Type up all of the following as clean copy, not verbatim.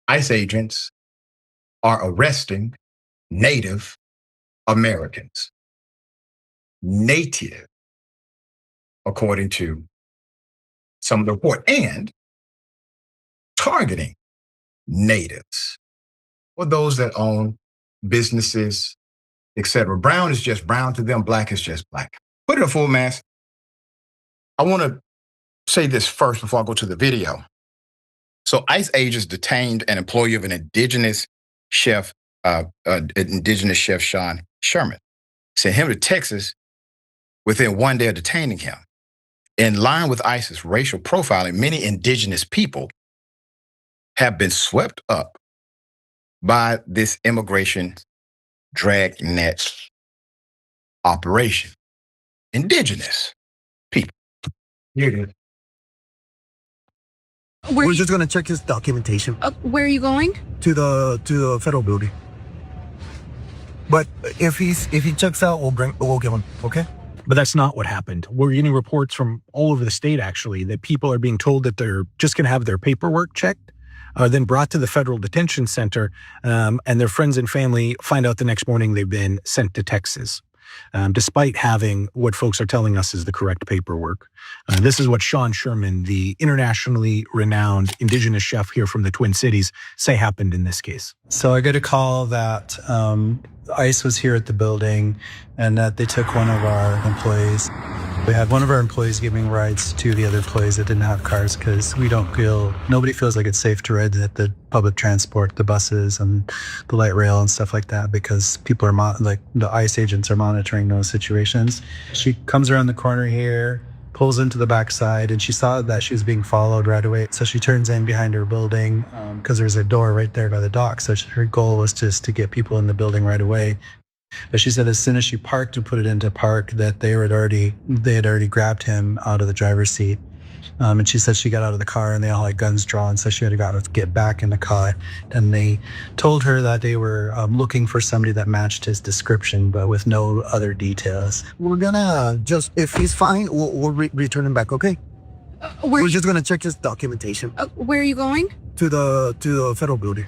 ICE agents are arresting Native Americans. Native, according to some of the report, and targeting natives or those that own businesses, etc. Brown is just brown to them, black is just black. Put it a full mask. I want to say this first before I go to the video. So ICE agents detained an employee of an indigenous chef, Sean Sherman, sent him to Texas within one day of detaining him. In line with ICE's racial profiling, many indigenous people have been swept up by this immigration dragnet operation. Indigenous people. Here it is. We're just gonna check his documentation. Where are you going? To the federal building. But if he checks out, we'll give him. Okay. But that's not what happened. We're getting reports from all over the state, actually, that people are being told that they're just going to have their paperwork checked, then brought to the federal detention center, and their friends and family find out the next morning they've been sent to Texas, despite having what folks are telling us is the correct paperwork. This is what Sean Sherman, the internationally renowned indigenous chef here from the Twin Cities, say happened in this case. So I got a call that ICE was here at the building and that they took one of our employees. We had one of our employees giving rides to the other employees that didn't have cars because nobody feels like it's safe to ride at the public transport, the buses and the light rail and stuff like that because people are the ICE agents are monitoring those situations. She comes around the corner here, pulls into the backside, and she saw that she was being followed right away. So she turns in behind her building because there's a door right there by the dock. So her goal was just to get people in the building right away. But she said as soon as she parked and put it into park that they had already grabbed him out of the driver's seat. And she said she got out of the car and they all had guns drawn, so she had to get back in the car. And they told her that they were looking for somebody that matched his description, but with no other details. We're gonna if he's fine, we'll return him back. Okay. We're just gonna check his documentation. Where are you going? To the federal building.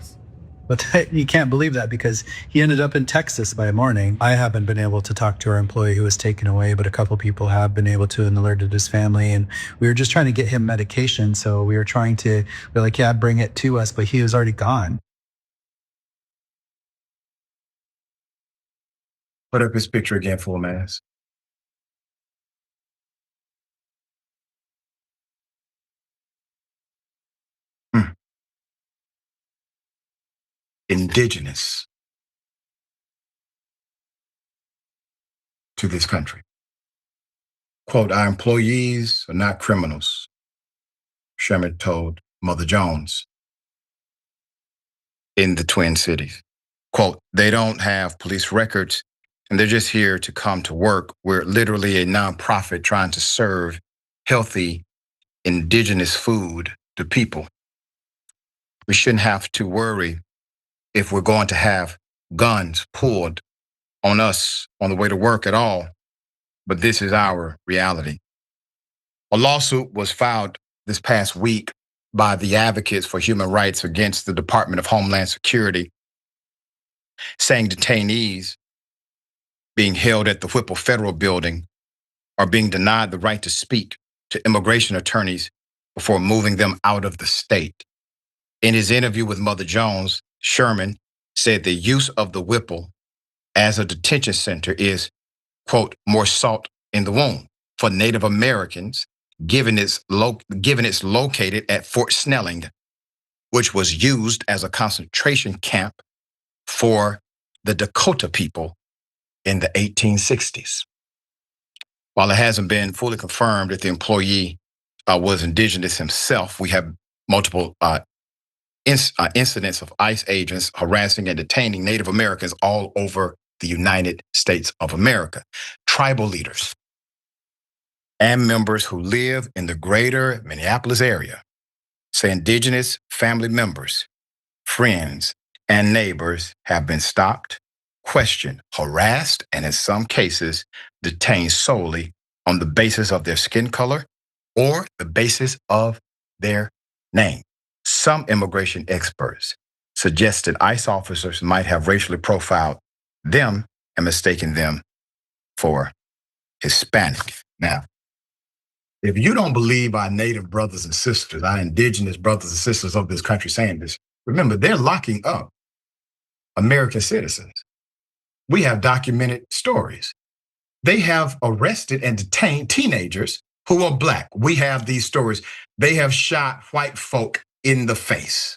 But you can't believe that because he ended up in Texas by morning. I haven't been able to talk to our employee who was taken away, but a couple people have been able to and alerted his family. And we were just trying to get him medication. So we're like, yeah, bring it to us, but he was already gone. Put up his picture again, full mask. Indigenous to this country. Quote, our employees are not criminals, Sherman told Mother Jones in the Twin Cities. Quote, they don't have police records and they're just here to come to work. We're literally a nonprofit trying to serve healthy indigenous food to people. We shouldn't have to worry if we're going to have guns pulled on us on the way to work at all. But this is our reality. A lawsuit was filed this past week by the advocates for human rights against the Department of Homeland Security, saying detainees being held at the Whipple Federal Building are being denied the right to speak to immigration attorneys before moving them out of the state. In his interview with Mother Jones, Sherman said the use of the Whipple as a detention center is, quote, more salt in the wound for Native Americans, given it's located at Fort Snelling, which was used as a concentration camp for the Dakota people in the 1860s. While it hasn't been fully confirmed that the employee was indigenous himself, we have multiple incidents of ICE agents harassing and detaining Native Americans all over the United States of America. Tribal leaders and members who live in the greater Minneapolis area say indigenous family members, friends, and neighbors have been stopped, questioned, harassed, and in some cases, detained solely on the basis of their skin color or the basis of their name. Some immigration experts suggested ICE officers might have racially profiled them and mistaken them for Hispanic. Now, if you don't believe our Native brothers and sisters, our indigenous brothers and sisters of this country saying this, remember, they're locking up American citizens. We have documented stories. They have arrested and detained teenagers who are Black. We have these stories. They have shot white folk in the face.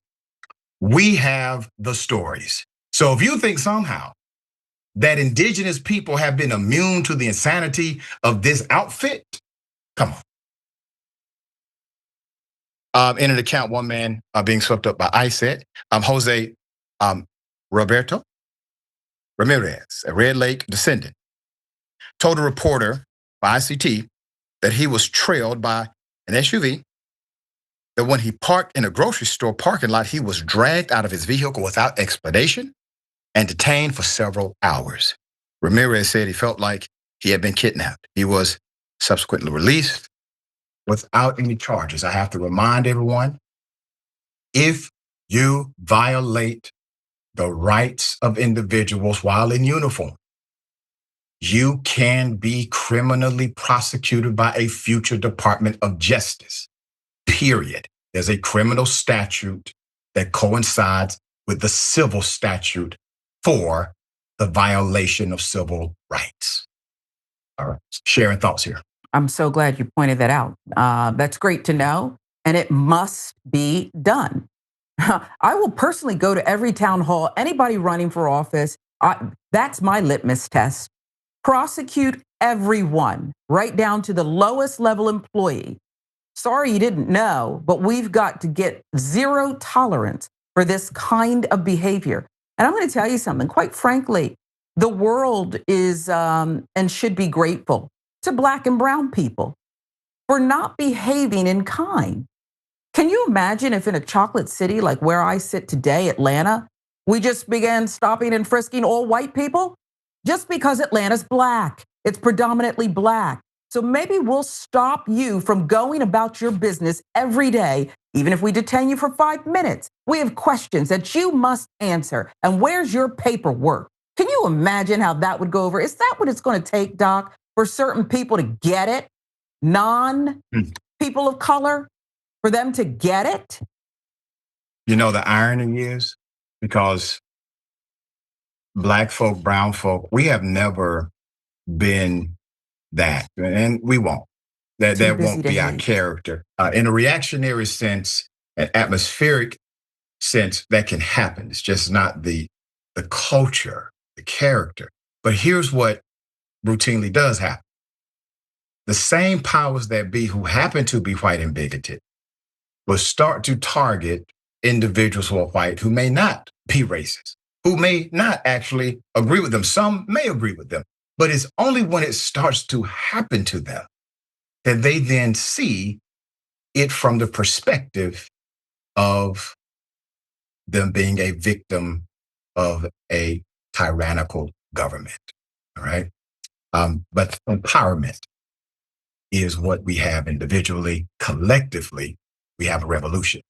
We have the stories. So if you think somehow that indigenous people have been immune to the insanity of this outfit, come on. In an account, one man being swept up by ICE said, Jose Roberto Ramirez, a Red Lake descendant, told a reporter by ICT that he was trailed by an SUV, that when he parked in a grocery store parking lot, he was dragged out of his vehicle without explanation and detained for several hours. Ramirez said he felt like he had been kidnapped. He was subsequently released without any charges. I have to remind everyone, if you violate the rights of individuals while in uniform, you can be criminally prosecuted by a future Department of Justice, period. There's a criminal statute that coincides with the civil statute for the violation of civil rights. All right, Sharon, thoughts here. I'm so glad you pointed that out. That's great to know, and it must be done. I will personally go to every town hall, anybody running for office. That's my litmus test. Prosecute everyone, right down to the lowest level employee. Sorry you didn't know, but we've got to get zero tolerance for this kind of behavior. And I'm going to tell you something, quite frankly, the world is and should be grateful to Black and brown people for not behaving in kind. Can you imagine if in a chocolate city like where I sit today, Atlanta, we just began stopping and frisking all white people? Just because Atlanta's Black, it's predominantly Black. So maybe we'll stop you from going about your business every day, even if we detain you for 5 minutes. We have questions that you must answer. And where's your paperwork? Can you imagine how that would go over? Is that what it's going to take, Doc, for certain people to get it? Non-people of color, for them to get it? You know, the irony is, because Black folk, brown folk, we have never been that, and we won't. That won't be our character. In a reactionary sense, an atmospheric sense, that can happen. It's just not the culture, the character. But here's what routinely does happen. The same powers that be who happen to be white and bigoted will start to target individuals who are white who may not be racist, who may not actually agree with them. Some may agree with them, but it's only when it starts to happen to them that they then see it from the perspective of them being a victim of a tyrannical government, all right? But empowerment is what we have individually. Collectively, we have a revolution.